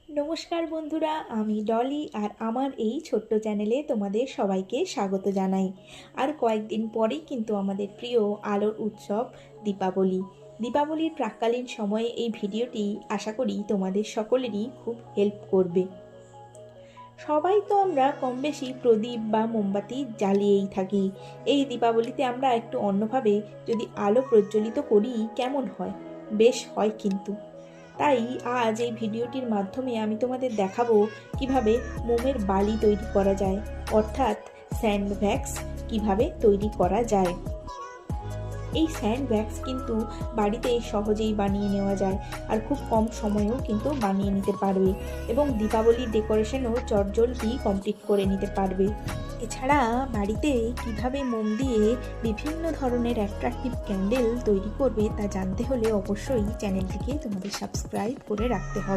নমস্কার বন্ধুরা, আমি ডলি আর আমার এই ছোট্ট চ্যানেলে তোমাদের সবাইকে স্বাগত জানাই। আর কয়েকদিন পরেই কিন্তু আমাদের প্রিয় আলোর উৎসব দীপাবলির প্রাক্কালীন সময়ে এই ভিডিওটি আশা করি তোমাদের সকলেরই খুব হেল্প করবে। সবাই তো আমরা কম বেশি প্রদীপ বা মোমবাতি জ্বালিয়েই থাকি। এই দীপাবলিতে আমরা একটু অন্যভাবে যদি আলো প্রজ্বলিত করি কেমন হয়? বেশ হয় কিন্তু। তাই আজ এই ভিডিওটির মাধ্যমে আমি তোমাদের দেখাবো কিভাবে মোমের বালি তৈরি করা যায়, অর্থাৎ স্যান্ড ভ্যাক্স কিভাবে তৈরি করা যায়। এই স্যান্ড ভ্যাক্স কিন্তু বাড়িতে সহজেই বানিয়ে নেওয়া যায় আর খুব কম সময়েও কিন্তু বানিয়ে নিতে পারবে এবং দীপাবলির ডেকোরেশনও চটজলদি কমপ্লিট করে নিতে পারবে। এছাড়া বাড়িতে কিভাবে মোম দিয়ে বিভিন্ন ধরনের অ্যাট্রাকটিভ ক্যান্ডেল তৈরি করবে তা জানতে হলে অবশ্যই চ্যানেলটিকে তোমাদের সাবস্ক্রাইব করে রাখতে হবে।